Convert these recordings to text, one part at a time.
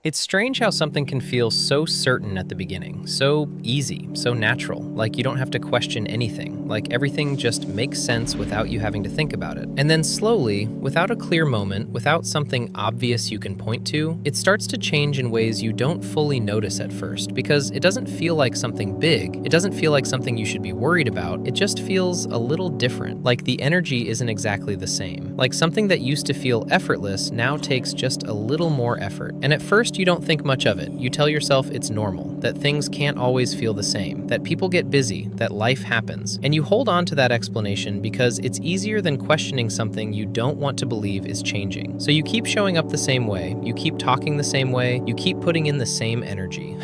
It's strange how something can feel so certain at the beginning, so easy, so natural, like you don't have to question anything, like everything just makes sense without you having to think about it. And then slowly, without a clear moment, without something obvious you can point to, it starts to change in ways you don't fully notice at first, because it doesn't feel like something big, it doesn't feel like something you should be worried about, it just feels a little different, like the energy isn't exactly the same. Like something that used to feel effortless now takes just a little more effort. And at first, you don't think much of it. You tell yourself it's normal, that things can't always feel the same, that people get busy, that life happens. And you hold on to that explanation because it's easier than questioning something you don't want to believe is changing. So you keep showing up the same way, you keep talking the same way, you keep putting in the same energy.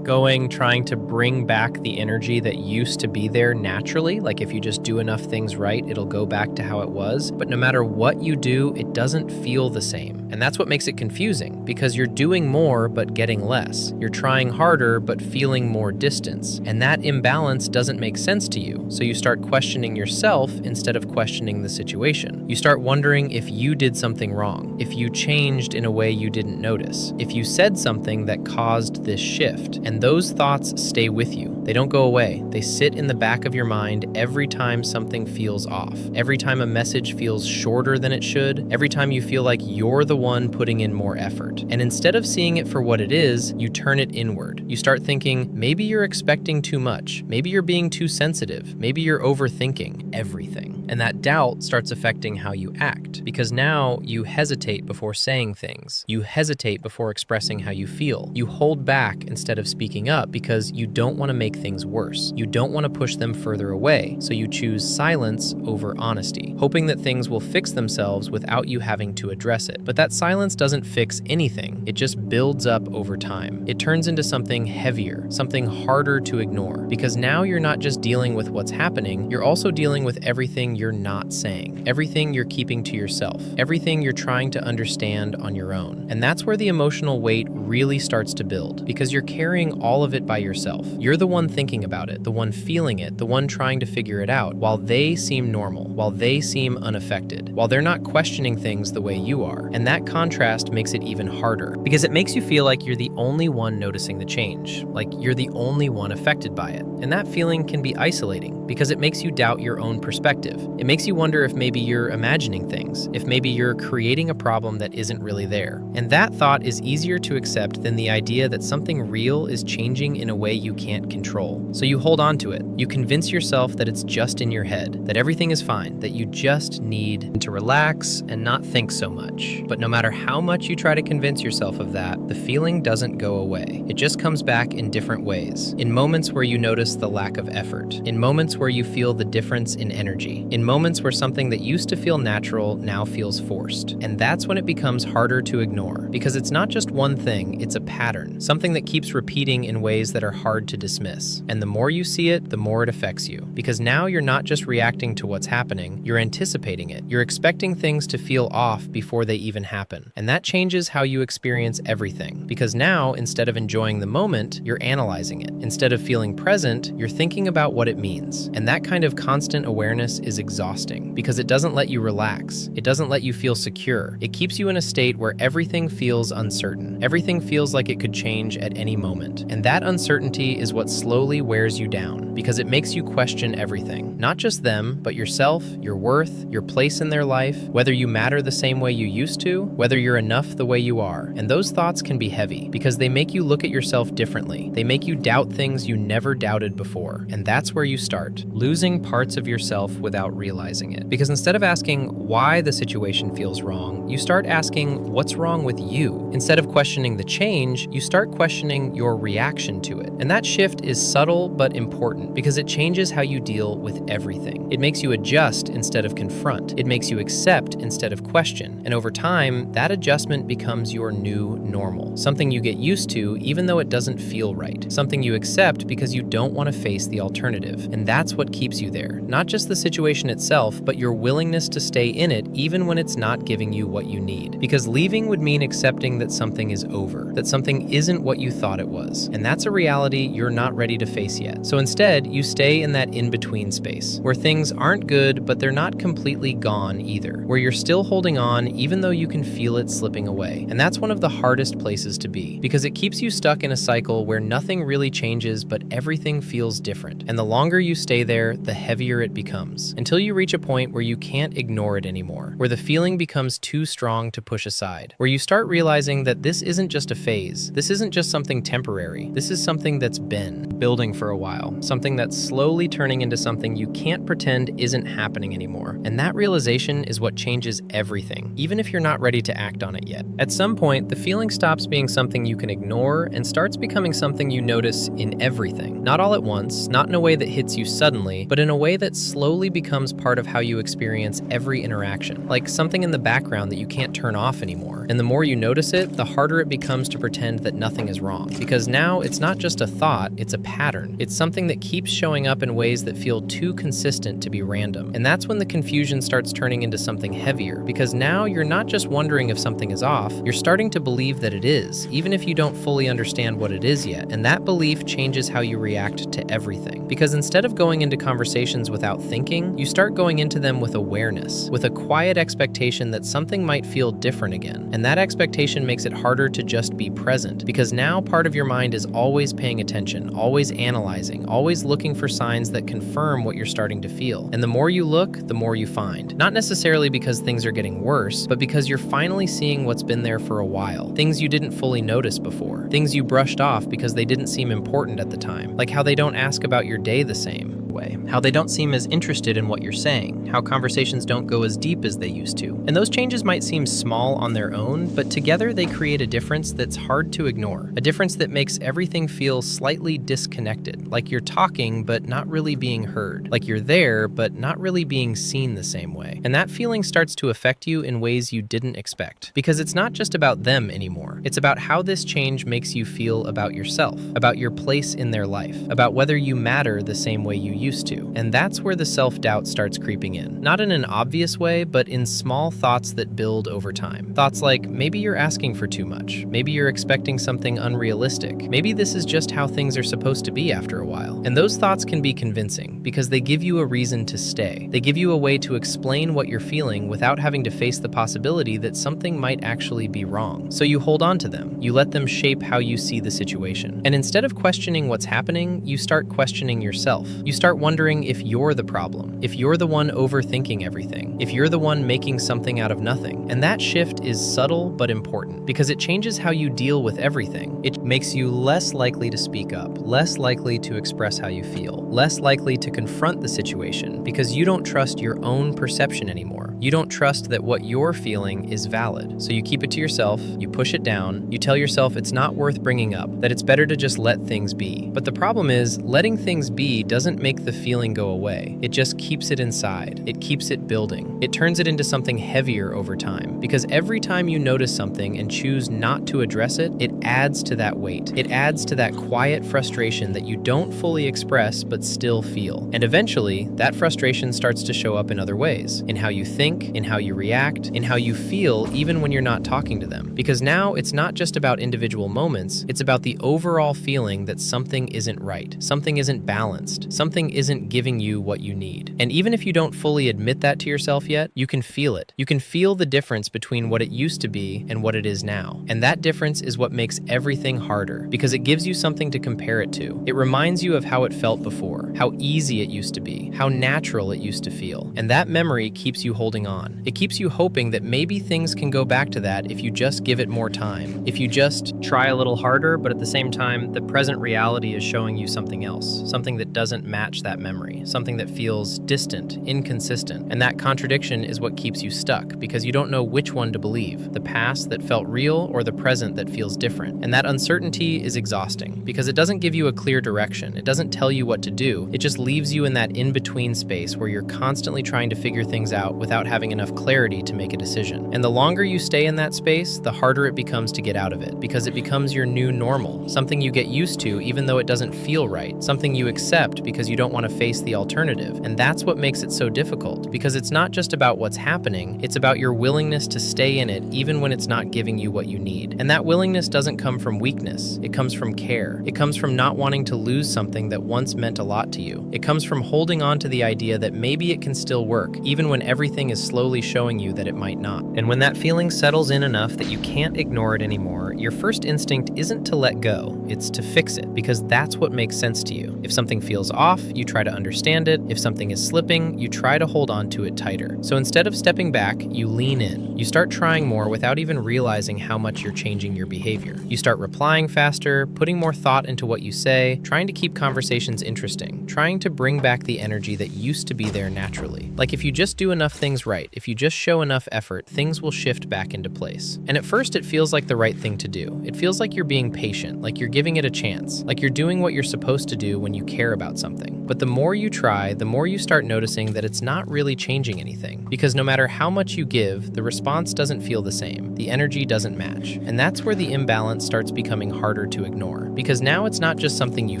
Trying to bring back the energy that used to be there naturally. Like if you just do enough things right, it'll go back to how it was. But no matter what you do, it doesn't feel the same. And that's what makes it confusing, because you're doing more but getting less. You're trying harder but feeling more distance. And that imbalance doesn't make sense to you. So you start questioning yourself instead of questioning the situation. You start wondering if you did something wrong, if you changed in a way you didn't notice, if you said something that caused this shift. And those thoughts stay with you. They don't go away. They sit in the back of your mind every time something feels off, every time a message feels shorter than it should, every time you feel like you're the one putting in more effort. And instead of seeing it for what it is, you turn it inward. You start thinking, maybe you're expecting too much. Maybe you're being too sensitive. Maybe you're overthinking everything. And that doubt starts affecting how you act, because now you hesitate before saying things. You hesitate before expressing how you feel. You hold back instead of speaking up because you don't want to make things worse. You don't want to push them further away, so you choose silence over honesty, hoping that things will fix themselves without you having to address it. But that silence doesn't fix anything. It just builds up over time. It turns into something heavier, something harder to ignore, because now you're not just dealing with what's happening, you're also dealing with everything you're not saying, everything you're keeping to yourself, everything you're trying to understand on your own. And that's where the emotional weight really starts to build, because you're carrying all of it by yourself. You're the one thinking about it, the one feeling it, the one trying to figure it out, while they seem normal, while they seem unaffected, while they're not questioning things the way you are. And that contrast makes it even harder, because it makes you feel like you're the only one noticing the change, like you're the only one affected by it. And that feeling can be isolating, because it makes you doubt your own perspective. It makes you wonder if maybe you're imagining things, if maybe you're creating a problem that isn't really there. And that thought is easier to accept than the idea that something real is changing in a way you can't control. So you hold on to it. You convince yourself that it's just in your head, that everything is fine, that you just need to relax and not think so much. But no matter how much you try to convince yourself of that, the feeling doesn't go away. It just comes back in different ways. In moments where you notice the lack of effort, in moments where you feel the difference in energy, in moments where something that used to feel natural now feels forced. And that's when it becomes harder to ignore, because it's not just one thing, it's a pattern, something that keeps repeating in ways that are hard to dismiss. And the more you see it, the more it affects you, because now you're not just reacting to what's happening, you're anticipating it. You're expecting things to feel off before they even happen. And that changes how you experience everything, because now, instead of enjoying the moment, you're analyzing it. Instead of feeling present, you're thinking about what it means. And that kind of constant awareness is exhausting, because it doesn't let you relax. It doesn't let you feel secure. It keeps you in a state where everything feels uncertain. Everything feels like it could change at any moment. And that uncertainty is what slowly wears you down, because it makes you question everything. Not just them, but yourself, your worth, your place in their life, whether you matter the same way you used to, whether you're enough the way you are. And those thoughts can be heavy, because they make you look at yourself differently. They make you doubt things you never doubted before. And that's where you start losing parts of yourself without realizing it. Because instead of asking why the situation feels wrong, you start asking what's wrong with you. Instead of questioning the change, you start questioning your reaction to it. And that shift is subtle but important, because it changes how you deal with everything. It makes you adjust instead of confront. It makes you accept instead of question. And over time, that adjustment becomes your new normal. Something you get used to even though it doesn't feel right. Something you accept because you don't want to face the alternative. And that's what keeps you there. Not just the situation itself, but your willingness to stay in it even when it's not giving you what you need. Because leaving would mean accepting that something is over. over, that something isn't what you thought it was. And that's a reality you're not ready to face yet. So instead, you stay in that in-between space, where things aren't good, but they're not completely gone either, where you're still holding on even though you can feel it slipping away. And that's one of the hardest places to be, because it keeps you stuck in a cycle where nothing really changes, but everything feels different. And the longer you stay there, the heavier it becomes, until you reach a point where you can't ignore it anymore, where the feeling becomes too strong to push aside, where you start realizing that this isn't just a phase, this isn't just something temporary, this is something that's been building for a while, something that's slowly turning into something you can't pretend isn't happening anymore. And that realization is what changes everything, even if you're not ready to act on it yet. At some point, the feeling stops being something you can ignore and starts becoming something you notice in everything. Not all at once, not in a way that hits you suddenly, but in a way that slowly becomes part of how you experience every interaction, like something in the background that you can't turn off anymore. And the more you notice it, the harder it becomes to pretend that nothing is wrong, because now it's not just a thought, it's a pattern. It's something that keeps showing up in ways that feel too consistent to be random. And that's when the confusion starts turning into something heavier, because now you're not just wondering if something is off, you're starting to believe that it is, even if you don't fully understand what it is yet. And that belief changes how you react to everything. Because instead of going into conversations without thinking, you start going into them with awareness, with a quiet expectation that something might feel different again. And that expectation makes it harder to just be present, because now part of your mind is always paying attention, always analyzing, always looking for signs that confirm what you're starting to feel. And the more you look, the more you find. Not necessarily because things are getting worse, but because you're finally seeing what's been there for a while. Things you didn't fully notice before. Things you brushed off because they didn't seem important at the time. Like how they don't ask about your day the same way, how they don't seem as interested in what you're saying, how conversations don't go as deep as they used to. And those changes might seem small on their own, but together they create a difference that's hard to ignore. A difference that makes everything feel slightly disconnected, like you're talking but not really being heard, like you're there but not really being seen the same way. And that feeling starts to affect you in ways you didn't expect, because it's not just about them anymore. It's about how this change makes you feel about yourself, about your place in their life, about whether you matter the same way you used to. And that's where the self-doubt starts creeping in. Not in an obvious way, but in small thoughts that build over time. Thoughts like, maybe you're asking for too much. Maybe you're expecting something unrealistic. Maybe this is just how things are supposed to be after a while. And those thoughts can be convincing, because they give you a reason to stay. They give you a way to explain what you're feeling without having to face the possibility that something might actually be wrong. So you hold on to them. You let them shape how you see the situation. And instead of questioning what's happening, you start questioning yourself. You start wondering if you're the problem, if you're the one overthinking everything, if you're the one making something out of nothing. And that shift is subtle but important, because it changes how you deal with everything. It makes you less likely to speak up, less likely to express how you feel, less likely to confront the situation, because you don't trust your own perception anymore. You don't trust that what you're feeling is valid. So you keep it to yourself, you push it down, you tell yourself it's not worth bringing up, that it's better to just let things be. But the problem is, letting things be doesn't make the feeling go away. It just keeps it inside. It keeps it building. It turns it into something heavier over time, because every time you notice something and choose not to address it, it adds to that weight. It adds to that quiet frustration that you don't fully express but still feel. And eventually, that frustration starts to show up in other ways, in how you think, in how you react, in how you feel even when you're not talking to them. Because now it's not just about individual moments, it's about the overall feeling that something isn't right, something isn't balanced, something isn't giving you what you need. And even if you don't fully admit that to yourself yet, you can feel it. You can feel the difference between what it used to be and what it is now. And that difference is what makes everything harder, because it gives you something to compare it to. It reminds you of how it felt before, how easy it used to be, how natural it used to feel. And that memory keeps you holding on. It keeps you hoping that maybe things can go back to that if you just give it more time, if you just try a little harder, but at the same time, the present reality is showing you something else, something that doesn't match that memory, something that feels distant, inconsistent. And that contradiction is what keeps you stuck, because you don't know which one to believe, the past that felt real or the present that feels different. And that uncertainty is exhausting, because it doesn't give you a clear direction. It doesn't tell you what to do. It just leaves you in that in-between space where you're constantly trying to figure things out without having enough clarity to make a decision. And the longer you stay in that space, the harder it becomes to get out of it, because it becomes your new normal, something you get used to even though it doesn't feel right, something you accept because you don't want to face the alternative. And that's what makes it so difficult, because it's not just about what's happening, it's about your willingness to stay in it even when it's not giving you what you need. And that willingness doesn't come from weakness, it comes from care. It comes from not wanting to lose something that once meant a lot to you. It comes from holding on to the idea that maybe it can still work, even when everything is slowly showing you that it might not. And when that feeling settles in enough that you can't ignore it anymore, your first instinct isn't to let go, it's to fix it, because that's what makes sense to you. If something feels off, you try to understand it. If something is slipping, you try to hold on to it tighter. So instead of stepping back, you lean in. You start trying more without even realizing how much you're changing your behavior. You start replying faster, putting more thought into what you say, trying to keep conversations interesting, trying to bring back the energy that used to be there naturally. Like if you just do enough things right, if you just show enough effort, things will shift back into place. And at first it feels like the right thing to do. It feels like you're being patient, like you're giving it a chance, like you're doing what you're supposed to do when you care about something. But the more you try, the more you start noticing that it's not really changing anything. Because no matter how much you give, the response doesn't feel the same. The energy doesn't match. And that's where the imbalance starts becoming harder to ignore. Because now it's not just something you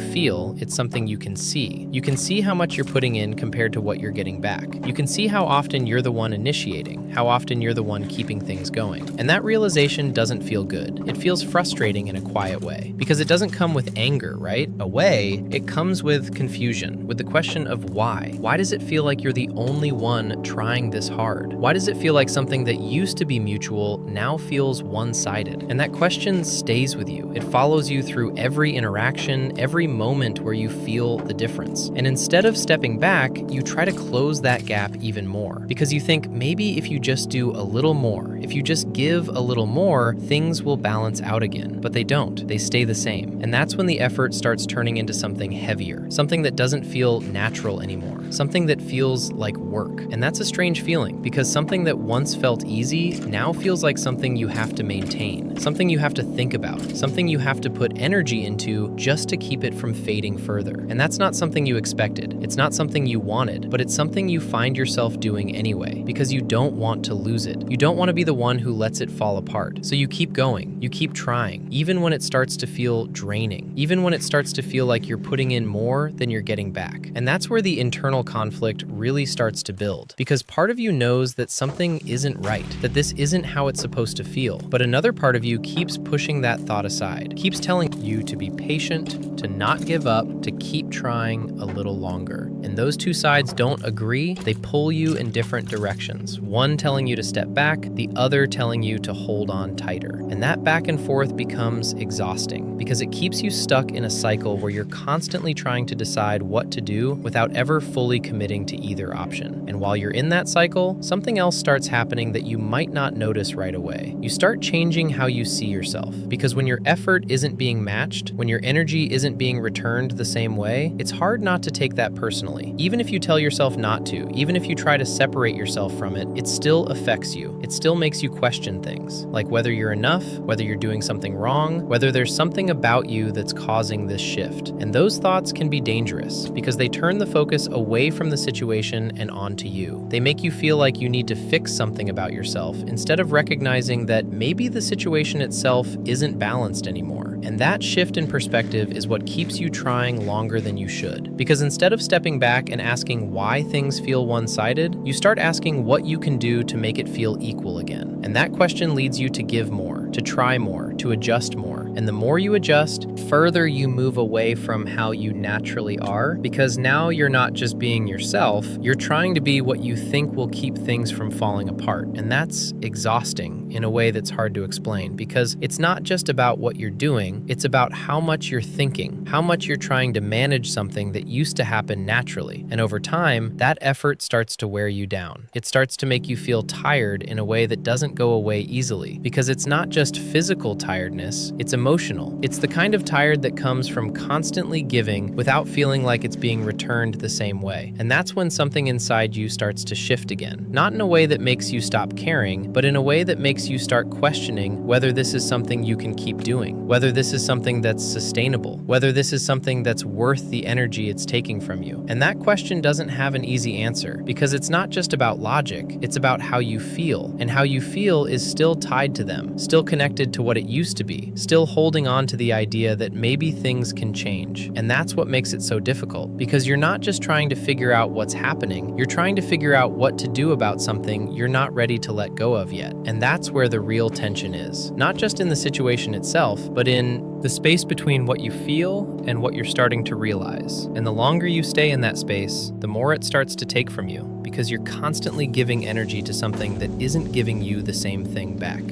feel, it's something you can see. You can see how much you're putting in compared to what you're getting back. You can see how often you're the one initiating, how often you're the one keeping things going. And that realization doesn't feel good. It feels frustrating in a quiet way. Because it doesn't come with anger, right? A way, it comes with confusion, with the question of why. Why does it feel like you're the only one trying this hard? Why does it feel like something that used to be mutual now feels one-sided? And that question stays with you. It follows you through every interaction, every moment where you feel the difference. And instead of stepping back, you try to close that gap even more. Because you think maybe if you just do a little more, if you just give a little more, things will balance out again. But they don't. They stay the same. And that's when the effort starts turning into something heavier, something that doesn't feel natural anymore, something that feels like work. And that's a strange feeling, because something that once felt easy now feels like something you have to maintain, something you have to think about, something you have to put energy into just to keep it from fading further. And that's not something you expected. It's not something you wanted, but it's something you find yourself doing anyway, because you don't want to lose it. You don't want to be the one who lets it fall apart. So you keep going, you keep trying, even when it starts to feel draining, even when it starts to feel like you're putting in more than you're getting back. And that's where the internal conflict really starts to build, because part of you knows that something isn't right, that this isn't how it's supposed to feel, but another part of you keeps pushing that thought aside, keeps telling you to be patient, to not give up, to keep trying a little longer. And those two sides don't agree. They pull you in different directions, one telling you to step back, the other telling you to hold on tighter. And that back and forth becomes exhausting, because it keeps you stuck in a cycle where you're constantly trying to decide what to do without ever fully committing to either option. And while you're in that cycle, something else starts happening that you might not notice right away. You start changing how you see yourself, because when your effort isn't being matched, when your energy isn't being returned the same way, it's hard not to take that personally. Even if you tell yourself not to, even if you try to separate yourself from it, it still affects you. It still makes you question things, like whether you're enough, whether you're doing something wrong, whether there's something about you that's causing this shift. And those thoughts can be dangerous, because they turn the focus away from the situation and onto you. They make you feel like you need to fix something about yourself, instead of recognizing that maybe the situation itself isn't balanced anymore. And that shift in perspective is what keeps you trying longer than you should. Because instead of stepping back and asking why things feel one-sided, you start asking what you can do to make it feel equal again. And that question leads you to give more, to try more, to adjust more. And the more you adjust, further you move away from how you naturally are, because now you're not just being yourself, you're trying to be what you think will keep things from falling apart. And that's exhausting in a way that's hard to explain, because it's not just about what you're doing, it's about how much you're thinking, how much you're trying to manage something that used to happen naturally. And over time, that effort starts to wear you down. It starts to make you feel tired in a way that doesn't go away easily, because it's not just physical tiredness, it's emotional. It's the kind of tired that comes from constantly giving without feeling like it's being returned the same way. And that's when something inside you starts to shift again. Not in a way that makes you stop caring, but in a way that makes makes you start questioning whether this is something you can keep doing, whether this is something that's sustainable, whether this is something that's worth the energy it's taking from you. And that question doesn't have an easy answer, because it's not just about logic, it's about how you feel. And how you feel is still tied to them, still connected to what it used to be, still holding on to the idea that maybe things can change. And that's what makes it so difficult, because you're not just trying to figure out what's happening, you're trying to figure out what to do about something you're not ready to let go of yet. And that's where the real tension is. Not just in the situation itself, but in the space between what you feel and what you're starting to realize. And the longer you stay in that space, the more it starts to take from you, because you're constantly giving energy to something that isn't giving you the same thing back.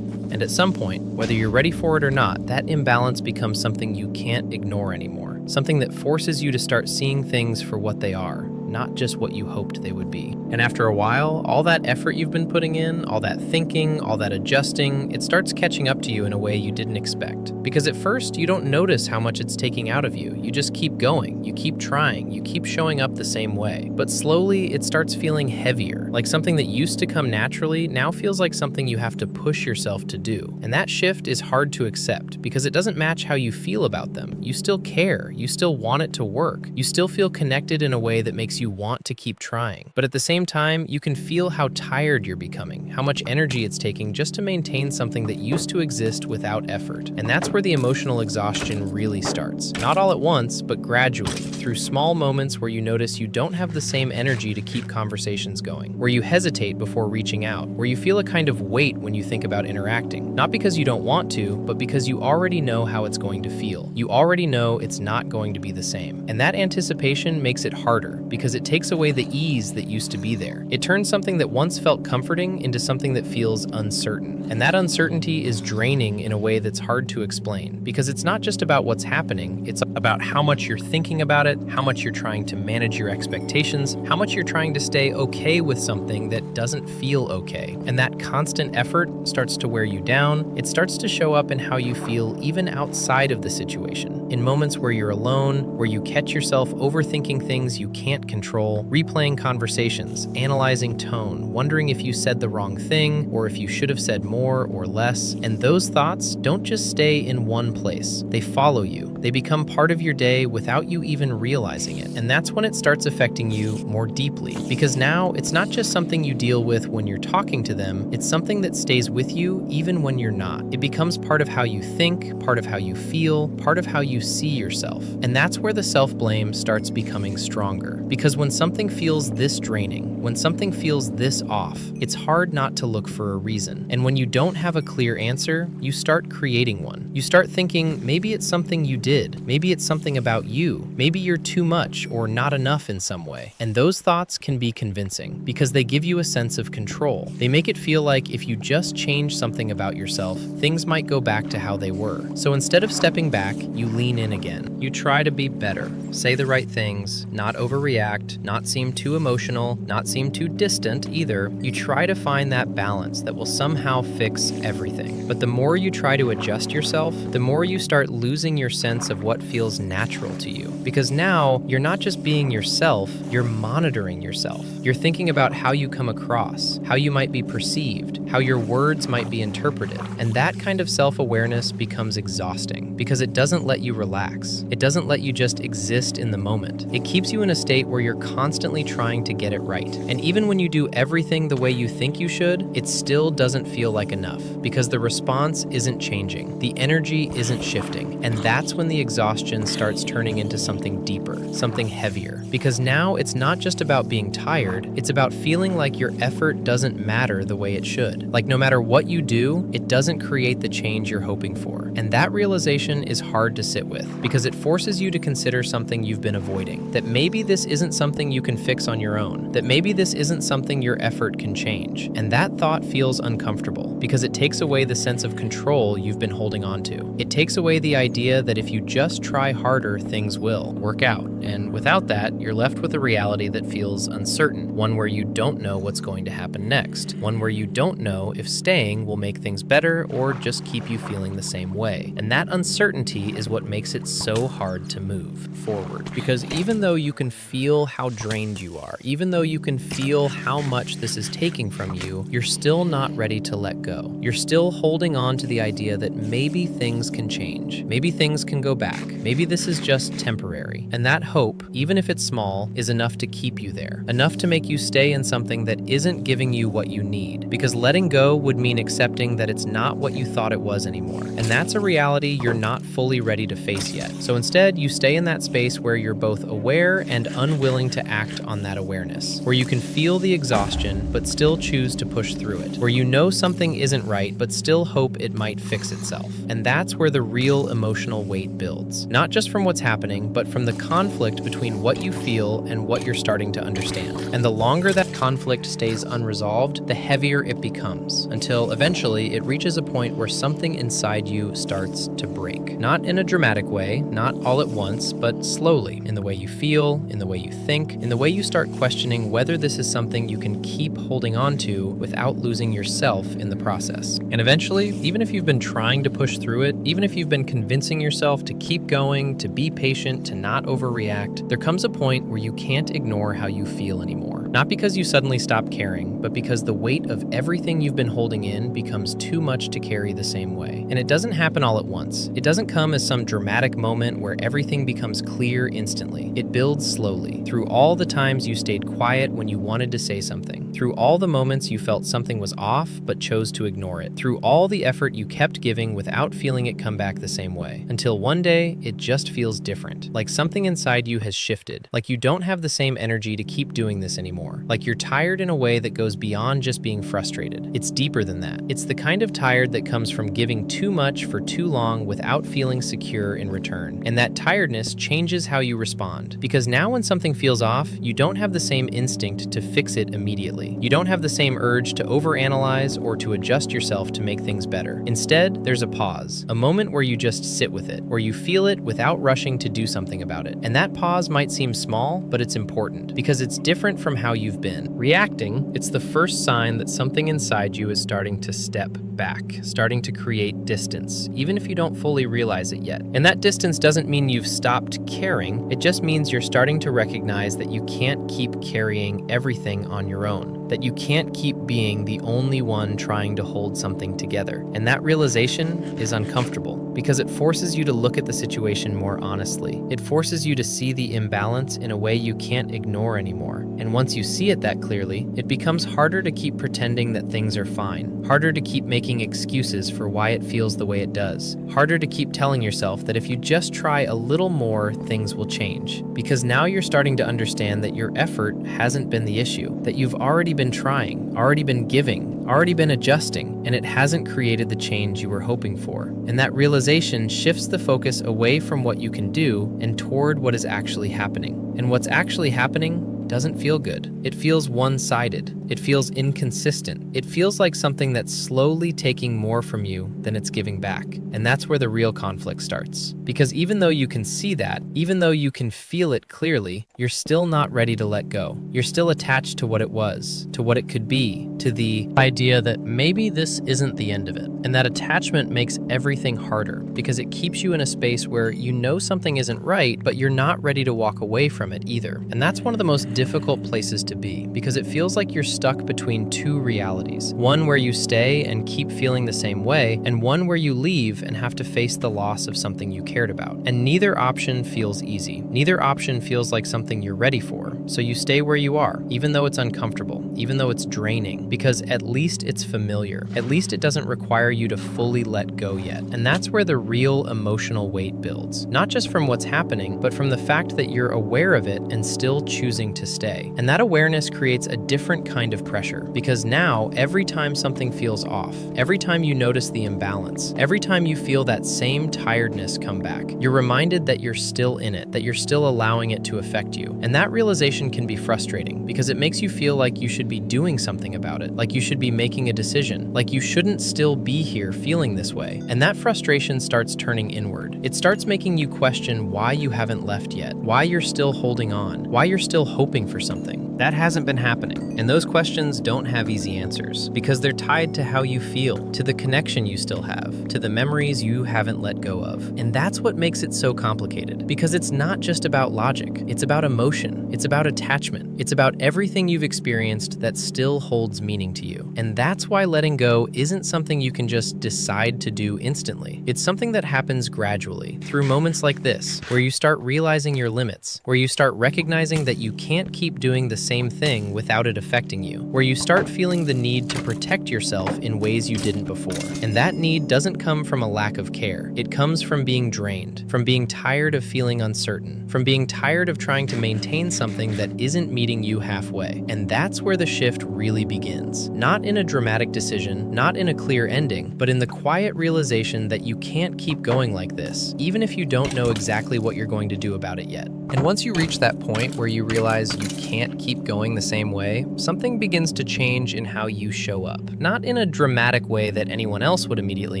And at some point, whether you're ready for it or not, that imbalance becomes something you can't ignore anymore. Something that forces you to start seeing things for what they are, not just what you hoped they would be. And after a while, all that effort you've been putting in, all that thinking, all that adjusting, it starts catching up to you in a way you didn't expect. Because at first, you don't notice how much it's taking out of you. You just keep going, you keep trying, you keep showing up the same way. But slowly, it starts feeling heavier, like something that used to come naturally now feels like something you have to push yourself to do. And that shift is hard to accept, because it doesn't match how you feel about them. You still care, you still want it to work, you still feel connected in a way that makes you want to keep trying. But at the same time, you can feel how tired you're becoming, how much energy it's taking just to maintain something that used to exist without effort. And that's where the emotional exhaustion really starts. Not all at once, but gradually, through small moments where you notice you don't have the same energy to keep conversations going, where you hesitate before reaching out, where you feel a kind of weight when you think about interacting. Not because you don't want to, but because you already know how it's going to feel. You already know it's not going to be the same. And that anticipation makes it harder, because it takes away the ease that used to be there. It turns something that once felt comforting into something that feels uncertain. And that uncertainty is draining in a way that's hard to explain, because it's not just about what's happening, it's about how much you're thinking about it, how much you're trying to manage your expectations, how much you're trying to stay okay with something that doesn't feel okay. And that constant effort starts to wear you down. It starts to show up in how you feel even outside of the situation. In moments where you're alone, where you catch yourself overthinking things you can't control, replaying conversations, analyzing tone, wondering if you said the wrong thing, or if you should have said more or less. And those thoughts don't just stay in one place. They follow you. They become part of your day without you even realizing it. And that's when it starts affecting you more deeply. Because now it's not just something you deal with when you're talking to them, it's something that stays with you even when you're not. It becomes part of how you think, part of how you feel, part of how you see yourself. And that's where the self-blame starts becoming stronger. Because when something feels this draining, when something feels this off, it's hard not to look for a reason. And when you don't have a clear answer, you start creating one. You start thinking maybe it's something you did, maybe it's something about you, maybe you're too much or not enough in some way. And those thoughts can be convincing, because they give you a sense of control. They make it feel like if you just change something about yourself, things might go back to how they were. So instead of stepping back, you lean in again. You try to be better, say the right things, not overreact, not seem too emotional, not seem too distant either. You try to find that balance that will somehow fix everything. But the more you try to adjust yourself, the more you start losing your sense of what feels natural to you. Because now, you're not just being yourself, you're monitoring yourself. You're thinking about how you come across, how you might be perceived, how your words might be interpreted. And that kind of self-awareness becomes exhausting, because it doesn't let you relax. It doesn't let you just exist in the moment. It keeps you in a state where you're constantly trying to get it right. And even when you do everything the way you think you should, it still doesn't feel like enough, because the response isn't changing. The energy isn't shifting. And that's when the exhaustion starts turning into something deeper, something heavier. Because now it's not just about being tired, it's about feeling like your effort doesn't matter the way it should. Like no matter what you do, it doesn't create the change you're hoping for. And that realization is hard to sit with, because it forces you to consider something you've been avoiding. That maybe this isn't something you can fix on your own. That maybe this isn't something your effort can change. And that thought feels uncomfortable, because it takes away the sense of control you've been holding on to. It takes away the idea that if you just try harder, things will work out. And without that, you're left with a reality that feels uncertain, one where you don't know what's going to happen next, one where you don't know know if staying will make things better or just keep you feeling the same way. And that uncertainty is what makes it so hard to move forward. Because even though you can feel how drained you are, even though you can feel how much this is taking from you, you're still not ready to let go. You're still holding on to the idea that maybe things can change. Maybe things can go back. Maybe this is just temporary. And that hope, even if it's small, is enough to keep you there. Enough to make you stay in something that isn't giving you what you need. Because letting go would mean accepting that it's not what you thought it was anymore. And that's a reality you're not fully ready to face yet. So instead, you stay in that space where you're both aware and unwilling to act on that awareness. Where you can feel the exhaustion, but still choose to push through it. Where you know something isn't right, but still hope it might fix itself. And that's where the real emotional weight builds. Not just from what's happening, but from the conflict between what you feel and what you're starting to understand. And the longer that conflict stays unresolved, the heavier it becomes, until eventually it reaches a point where something inside you starts to break. Not in a dramatic way, not all at once, but slowly, in the way you feel, in the way you think, in the way you start questioning whether this is something you can keep holding on to without losing yourself in the process. And eventually, even if you've been trying to push through it, even if you've been convincing yourself to keep going, to be patient, to not overreact, there comes a point where you can't ignore how you feel anymore. Not because you suddenly stop caring, but because the weight of everything you've been holding in becomes too much to carry the same way. And it doesn't happen all at once. It doesn't come as some dramatic moment where everything becomes clear instantly. It builds slowly, through all the times you stayed quiet when you wanted to say something, through all the moments you felt something was off but chose to ignore it, through all the effort you kept giving without feeling it come back the same way, until one day it just feels different, like something inside you has shifted, like you don't have the same energy to keep doing this anymore, like you're tired in a way that goes beyond just being frustrated. It's deeper than that. It's the kind of tired that comes from giving too much for too long without feeling secure in return. And that tiredness changes how you respond, because now when something feels off, you don't have the same instinct to fix it immediately. You don't have the same urge to overanalyze or to adjust yourself to make things better. Instead, there's a pause, a moment where you just sit with it, where you feel it without rushing to do something about it. And that pause might seem small, but it's important, because it's different from how you've been. Reacting, it's the first sign that something inside you is starting to step back, starting to create distance, even if you don't fully realize it yet. And that distance doesn't mean you've stopped caring, it just means you're starting to recognize that you can't keep carrying everything on your own, that you can't keep being the only one trying to hold something together. And that realization is uncomfortable, because it forces you to look at the situation more honestly. It forces you to see the imbalance in a way you can't ignore anymore. And once you see it that clearly, it becomes harder to keep pretending that things are fine, harder to keep making excuses for why it feels the way it does, harder to keep telling yourself that if you just try a little more, things will change. Because now you're starting to understand that your effort hasn't been the issue, that you've already been trying, already been giving, already been adjusting, and it hasn't created the change you were hoping for. And that realization shifts the focus away from what you can do and toward what is actually happening. And what's actually happening doesn't feel good. It feels one-sided. It feels inconsistent. It feels like something that's slowly taking more from you than it's giving back. And that's where the real conflict starts. Because even though you can see that, even though you can feel it clearly, you're still not ready to let go. You're still attached to what it was, to what it could be, to the idea that maybe this isn't the end of it. And that attachment makes everything harder, because it keeps you in a space where you know something isn't right, but you're not ready to walk away from it either. And that's one of the most difficult places to be, because it feels like you're stuck between two realities. One where you stay and keep feeling the same way, and one where you leave and have to face the loss of something you cared about. And neither option feels easy. Neither option feels like something you're ready for. So you stay where you are, even though it's uncomfortable, even though it's draining, because at least it's familiar. At least it doesn't require you to fully let go yet. And that's where the real emotional weight builds. Not just from what's happening, but from the fact that you're aware of it and still choosing to stay. And that awareness creates a different kind of pressure, because now every time something feels off, every time you notice the imbalance, every time you feel that same tiredness come back, you're reminded that you're still in it, that you're still allowing it to affect you. And that realization can be frustrating, because it makes you feel like you should be doing something about it, like you should be making a decision, like you shouldn't still be here feeling this way. And that frustration starts turning inward. It starts making you question why you haven't left yet, why you're still holding on, why you're still hoping for something. That hasn't been happening. And those questions don't have easy answers because they're tied to how you feel, to the connection you still have, to the memories you haven't let go of. And that's what makes it so complicated because it's not just about logic. It's about emotion. It's about attachment. It's about everything you've experienced that still holds meaning to you. And that's why letting go isn't something you can just decide to do instantly. It's something that happens gradually through moments like this, where you start realizing your limits, where you start recognizing that you can't keep doing the same thing without it affecting you, where you start feeling the need to protect yourself in ways you didn't before. And that need doesn't come from a lack of care. It comes from being drained, from being tired of feeling uncertain, from being tired of trying to maintain something that isn't meeting you halfway. And that's where the shift really begins. Not in a dramatic decision, not in a clear ending, but in the quiet realization that you can't keep going like this, even if you don't know exactly what you're going to do about it yet. And once you reach that point where you realize you can't keep going the same way, something begins to change in how you show up. Not in a dramatic way that anyone else would immediately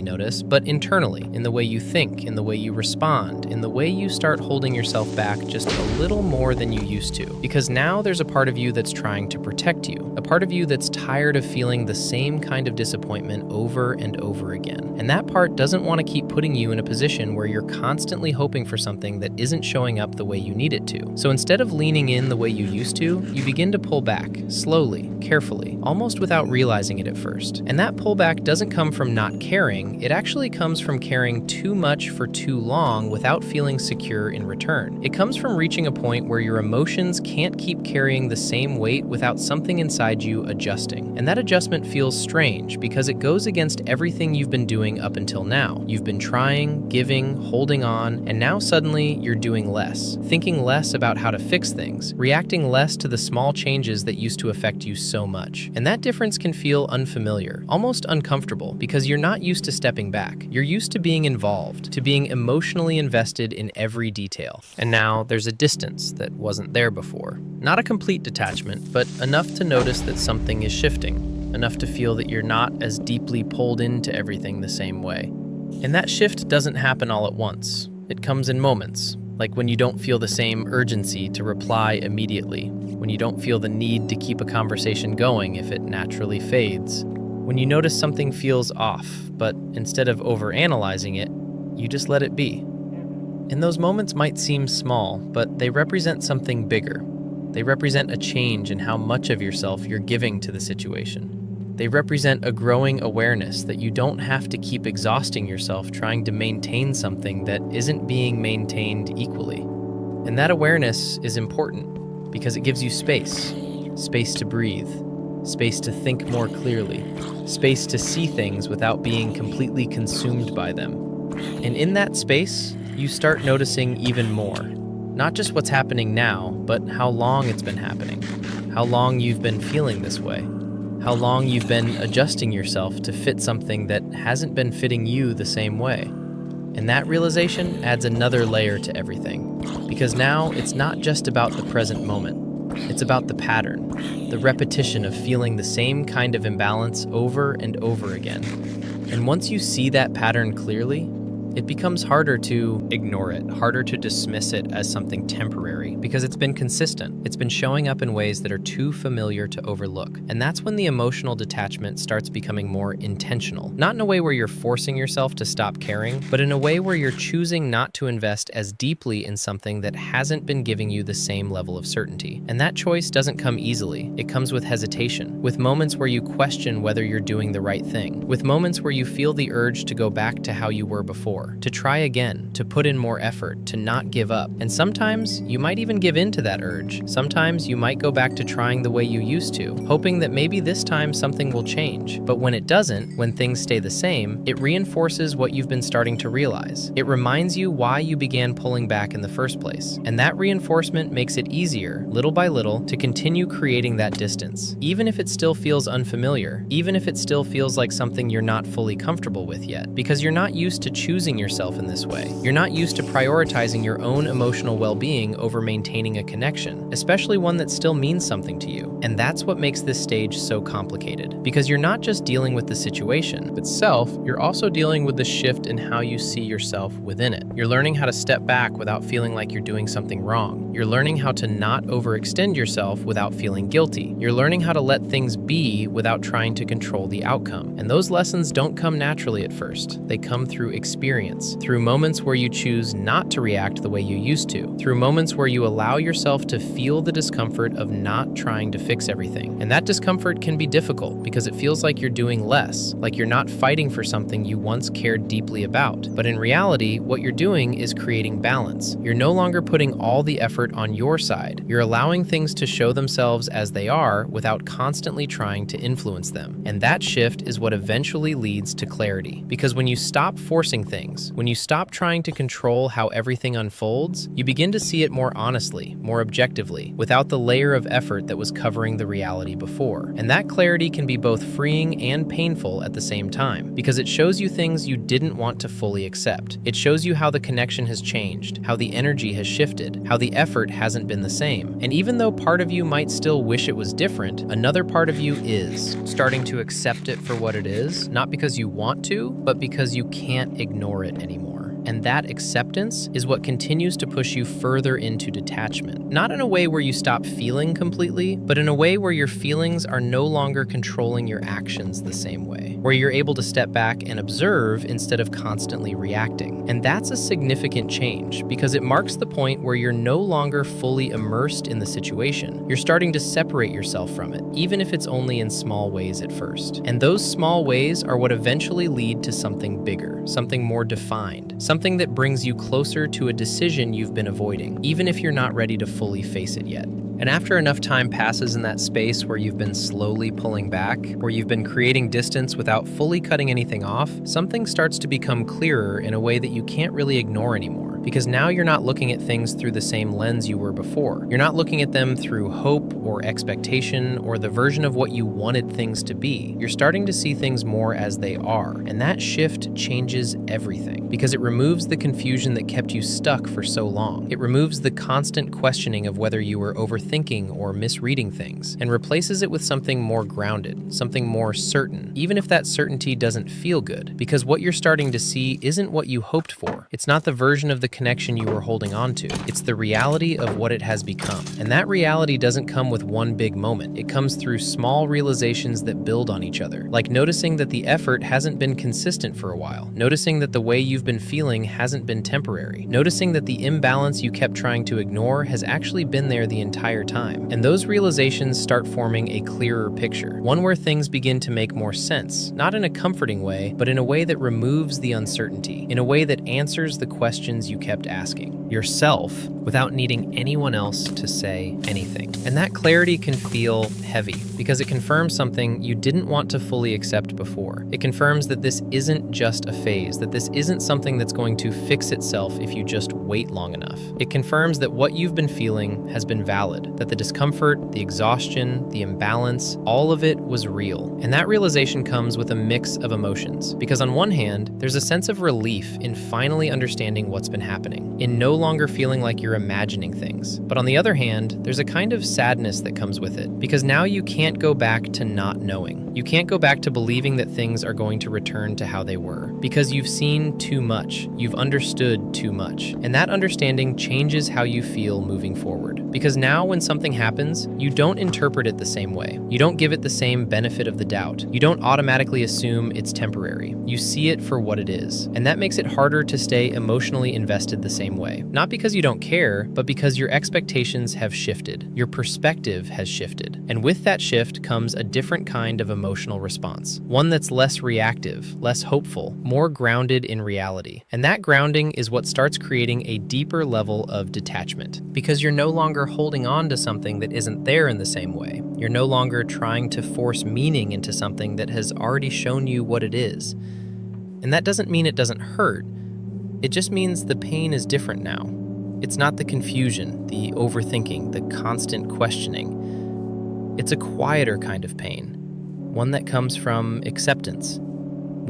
notice, but internally, in the way you think, in the way you respond, in the way you start holding yourself back just a little more than you used to. Because now there's a part of you that's trying to protect you, a part of you that's tired of feeling the same kind of disappointment over and over again. And that part doesn't want to keep putting you in a position where you're constantly hoping for something that isn't showing up the way you need it to. So instead of leaning in the way you used to, you begin to pull back, slowly, carefully, almost without realizing it at first. And that pullback doesn't come from not caring, it actually comes from caring too much for too long without feeling secure in return. It comes from reaching a point where your emotions can't keep carrying the same weight without something inside you adjusting. And that adjustment feels strange because it goes against everything you've been doing up until now. You've been trying, giving, holding on, and now suddenly you're doing less, thinking less about how to fix things, reacting less to the small changes that used to affect you so much. And that difference can feel unfamiliar, almost uncomfortable, because you're not used to stepping back. You're used to being involved, to being emotionally invested in every detail. And now there's a distance that wasn't there before. Not a complete detachment, but enough to notice that something is shifting, enough to feel that you're not as deeply pulled into everything the same way. And that shift doesn't happen all at once. It comes in moments, like when you don't feel the same urgency to reply immediately, when you don't feel the need to keep a conversation going if it naturally fades, when you notice something feels off, but instead of overanalyzing it, you just let it be. And those moments might seem small, but they represent something bigger. They represent a change in how much of yourself you're giving to the situation. They represent a growing awareness that you don't have to keep exhausting yourself trying to maintain something that isn't being maintained equally. And that awareness is important because it gives you space to breathe, space to think more clearly, space to see things without being completely consumed by them. And in that space, you start noticing even more. Not just what's happening now, but how long it's been happening, how long you've been feeling this way, how long you've been adjusting yourself to fit something that hasn't been fitting you the same way. And that realization adds another layer to everything, because now it's not just about the present moment. It's about the pattern, the repetition of feeling the same kind of imbalance over and over again. And once you see that pattern clearly, it becomes harder to ignore it, harder to dismiss it as something temporary, because it's been consistent. It's been showing up in ways that are too familiar to overlook. And that's when the emotional detachment starts becoming more intentional. Not in a way where you're forcing yourself to stop caring, but in a way where you're choosing not to invest as deeply in something that hasn't been giving you the same level of certainty. And that choice doesn't come easily. It comes with hesitation, with moments where you question whether you're doing the right thing, with moments where you feel the urge to go back to how you were before, to try again, to put in more effort, to not give up. And sometimes you might even give in to that urge. Sometimes you might go back to trying the way you used to, hoping that maybe this time something will change. But when it doesn't, when things stay the same, it reinforces what you've been starting to realize. It reminds you why you began pulling back in the first place. And that reinforcement makes it easier, little by little, to continue creating that distance. Even if it still feels unfamiliar, even if it still feels like something you're not fully comfortable with yet, because you're not used to choosing losing yourself in this way. You're not used to prioritizing your own emotional well-being over maintaining a connection, especially one that still means something to you. And that's what makes this stage so complicated, because you're not just dealing with the situation itself, you're also dealing with the shift in how you see yourself within it. You're learning how to step back without feeling like you're doing something wrong. You're learning how to not overextend yourself without feeling guilty. You're learning how to let things be without trying to control the outcome. And those lessons don't come naturally at first. They come through experience, through moments where you choose not to react the way you used to, through moments where you allow yourself to feel the discomfort of not trying to fix everything. And that discomfort can be difficult because it feels like you're doing less, like you're not fighting for something you once cared deeply about. But in reality, what you're doing is creating balance. You're no longer putting all the effort on your side. You're allowing things to show themselves as they are without constantly trying to influence them. And that shift is what eventually leads to clarity. Because when you stop forcing things, when you stop trying to control how everything unfolds, you begin to see it more honestly, more objectively, without the layer of effort that was covering the reality before. And that clarity can be both freeing and painful at the same time, because it shows you things you didn't want to fully accept. It shows you how the connection has changed, how the energy has shifted, how the effort hasn't been the same. And even though part of you might still wish it was different, another part of you is starting to accept it for what it is, not because you want to, but because you can't ignore it anymore. And that acceptance is what continues to push you further into detachment. Not in a way where you stop feeling completely, but in a way where your feelings are no longer controlling your actions the same way, where you're able to step back and observe instead of constantly reacting. And that's a significant change because it marks the point where you're no longer fully immersed in the situation. You're starting to separate yourself from it, even if it's only in small ways at first. And those small ways are what eventually lead to something bigger, something more defined, something that brings you closer to a decision you've been avoiding, even if you're not ready to fully face it yet. And after enough time passes in that space where you've been slowly pulling back, where you've been creating distance without fully cutting anything off, something starts to become clearer in a way that you can't really ignore anymore. Because now you're not looking at things through the same lens you were before. You're not looking at them through hope or expectation or the version of what you wanted things to be. You're starting to see things more as they are. And that shift changes everything because it removes the confusion that kept you stuck for so long. It removes the constant questioning of whether you were overthinking or misreading things and replaces it with something more grounded, something more certain, even if that certainty doesn't feel good. Because what you're starting to see isn't what you hoped for. It's not the version of the connection you were holding on to. It's the reality of what it has become. And that reality doesn't come with one big moment. It comes through small realizations that build on each other, like noticing that the effort hasn't been consistent for a while, noticing that the way you've been feeling hasn't been temporary, noticing that the imbalance you kept trying to ignore has actually been there the entire time. And those realizations start forming a clearer picture, one where things begin to make more sense, not in a comforting way, but in a way that removes the uncertainty, in a way that answers the questions you kept asking yourself without needing anyone else to say anything. And that clarity can feel heavy because it confirms something you didn't want to fully accept before. It confirms that this isn't just a phase, that this isn't something that's going to fix itself if you just wait long enough. It confirms that what you've been feeling has been valid, that the discomfort, the exhaustion, the imbalance, all of it was real. And that realization comes with a mix of emotions. Because on one hand, there's a sense of relief in finally understanding what's been happening, in no longer feeling like you're imagining things. But on the other hand, there's a kind of sadness that comes with it, because now you can't go back to not knowing. You can't go back to believing that things are going to return to how they were, because you've seen too much, you've understood too much. And that understanding changes how you feel moving forward. Because now when something happens, you don't interpret it the same way. You don't give it the same benefit of the doubt. You don't automatically assume it's temporary. You see it for what it is. And that makes it harder to stay emotionally invested the same way. Not because you don't care, but because your expectations have shifted. Your perspective has shifted. And with that shift comes a different kind of emotional response. One that's less reactive, less hopeful, more grounded in reality. And that grounding is what starts creating a deeper level of detachment. Because you're no longer holding on to something that isn't there in the same way. You're no longer trying to force meaning into something that has already shown you what it is. And that doesn't mean it doesn't hurt. It just means the pain is different now. It's not the confusion, the overthinking, the constant questioning. It's a quieter kind of pain, one that comes from acceptance,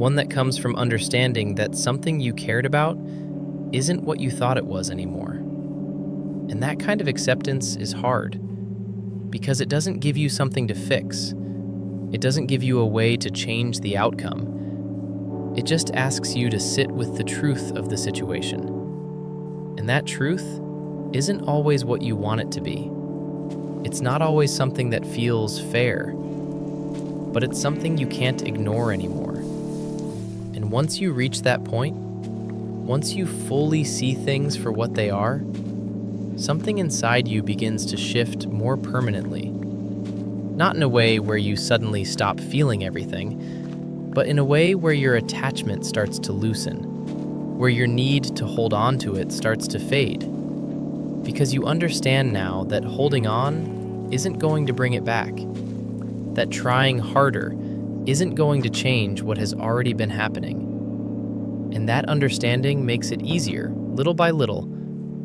one that comes from understanding that something you cared about isn't what you thought it was anymore. And that kind of acceptance is hard because it doesn't give you something to fix. It doesn't give you a way to change the outcome. It just asks you to sit with the truth of the situation. And that truth isn't always what you want it to be. It's not always something that feels fair, but it's something you can't ignore anymore. And once you reach that point, once you fully see things for what they are, something inside you begins to shift more permanently. Not in a way where you suddenly stop feeling everything, but in a way where your attachment starts to loosen, where your need to hold on to it starts to fade. Because you understand now that holding on isn't going to bring it back, that trying harder isn't going to change what has already been happening. And that understanding makes it easier, little by little,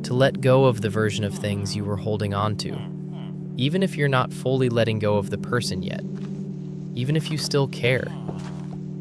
to let go of the version of things you were holding on to, even if you're not fully letting go of the person yet, even if you still care,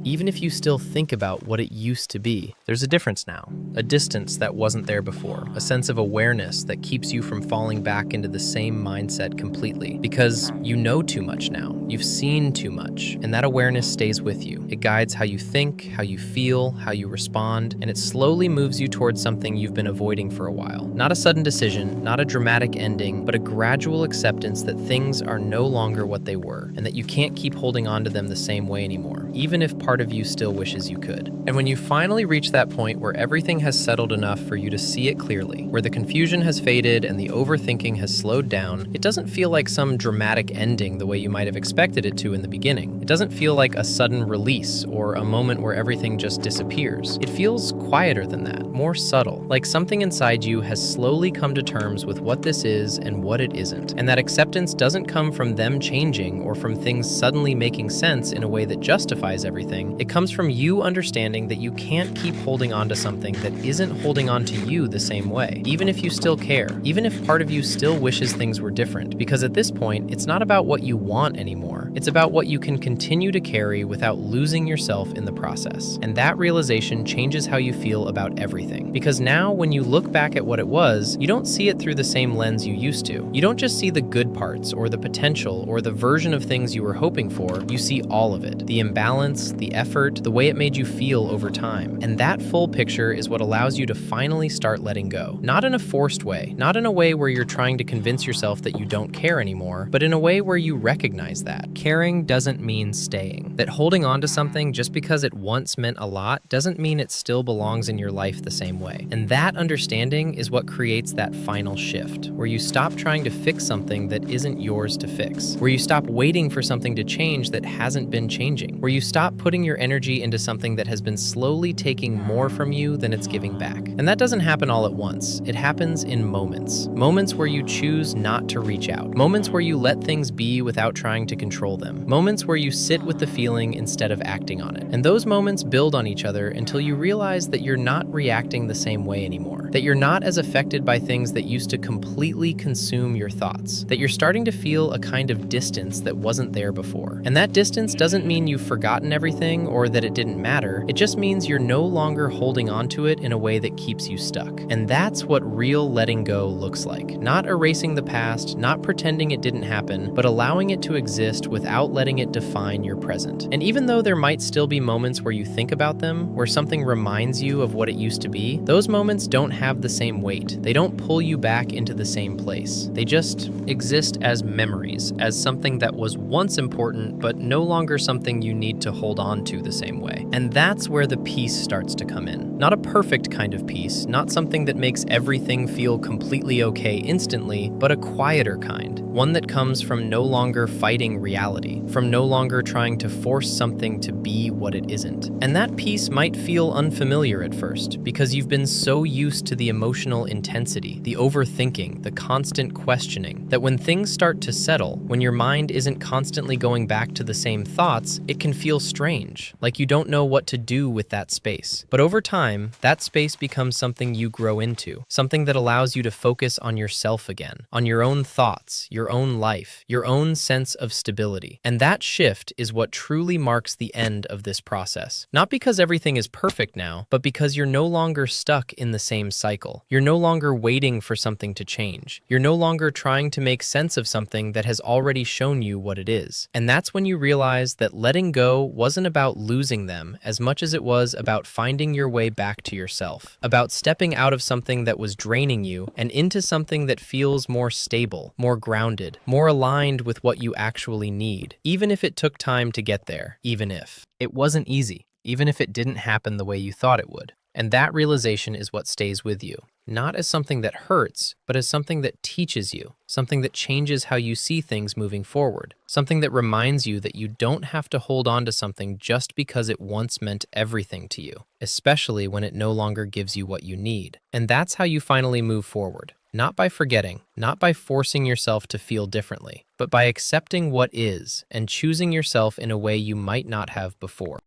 even if you still think about what it used to be. There's a difference now, a distance that wasn't there before, a sense of awareness that keeps you from falling back into the same mindset completely, because you know too much now, you've seen too much, and that awareness stays with you. It guides how you think, how you feel, how you respond, and it slowly moves you towards something you've been avoiding for a while. Not a sudden decision, not a dramatic ending, but a gradual acceptance that things are no longer what they were, and that you can't keep holding on to them the same way anymore, even if part of you still wishes you could. And when you finally reach that point where everything has settled enough for you to see it clearly, where the confusion has faded and the overthinking has slowed down, it doesn't feel like some dramatic ending the way you might have expected it to in the beginning. It doesn't feel like a sudden release or a moment where everything just disappears. It feels quieter than that, more subtle, like something inside you has slowly come to terms with what this is and what it isn't. And that acceptance doesn't come from them changing or from things suddenly making sense in a way that justifies everything. It comes from you understanding that you can't keep holding on to something that isn't holding on to you the same way, even if you still care, even if part of you still wishes things were different, because at this point, it's not about what you want anymore. It's about what you can continue to carry without losing yourself in the process. And that realization changes how you feel about everything. Because now, when you look back at what it was, you don't see it through the same lens you used to. You don't just see the good parts or the potential or the version of things you were hoping for, you see all of it. The imbalance, the effort, the way it made you feel over time. And that full picture is what allows you to finally start letting go. Not in a forced way, not in a way where you're trying to convince yourself that you don't care anymore, but in a way where you recognize that. Caring doesn't mean staying. That holding on to something just because it once meant a lot doesn't mean it still belongs in your life the same way. And that understanding is what creates that final shift, where you stop trying to fix something that isn't yours to fix, where you stop waiting for something to change that hasn't been changing, where you stop putting your energy into something that has been slowly taking more from you than it's giving back. And that doesn't happen all at once. It happens in moments. Moments where you choose not to reach out. Moments where you let things be without trying to control them. Moments where you sit with the feeling instead of acting on it. And those moments build on each other until you realize that you're not reacting the same way anymore. That you're not as affected by things that used to completely consume your thoughts. That you're starting to feel a kind of distance that wasn't there before. And that distance doesn't mean you've forgotten everything or that it didn't matter. It just means you're no longer holding on to it in a way that keeps you stuck. And that's what real letting go looks like. Not erasing the past, not pretending it didn't happen, but allowing it to exist without letting it define your present. And even though there might still be moments where you think about them, where something reminds you of what it used to be, those moments don't have the same weight. They don't pull you back into the same place. They just exist as memories, as something that was once important, but no longer something you need to hold on to the same way. And that's where the peace starts to come in. Not a perfect kind of peace, not something that makes everything feel completely okay instantly, but a quieter kind. One that comes from no longer fighting reality, from no longer trying to force something to be what it isn't. And that peace might feel unfamiliar at first, because you've been so used to the emotional intensity, the overthinking, the constant questioning, that when things start to settle, when your mind isn't constantly going back to the same thoughts, it can feel strange. change, like you don't know what to do with that space. But over time, that space becomes something you grow into, something that allows you to focus on yourself again, on your own thoughts, your own life, your own sense of stability. And that shift is what truly marks the end of this process. Not because everything is perfect now, but because you're no longer stuck in the same cycle. You're no longer waiting for something to change. You're no longer trying to make sense of something that has already shown you what it is. And that's when you realize that letting go wasn't about losing them as much as it was about finding your way back to yourself, about stepping out of something that was draining you and into something that feels more stable, more grounded, more aligned with what you actually need, even if it took time to get there, even if it wasn't easy, even if it didn't happen the way you thought it would. And that realization is what stays with you, not as something that hurts, but as something that teaches you, something that changes how you see things moving forward, something that reminds you that you don't have to hold on to something just because it once meant everything to you, especially when it no longer gives you what you need. And that's how you finally move forward. Not by forgetting, not by forcing yourself to feel differently, but by accepting what is and choosing yourself in a way you might not have before.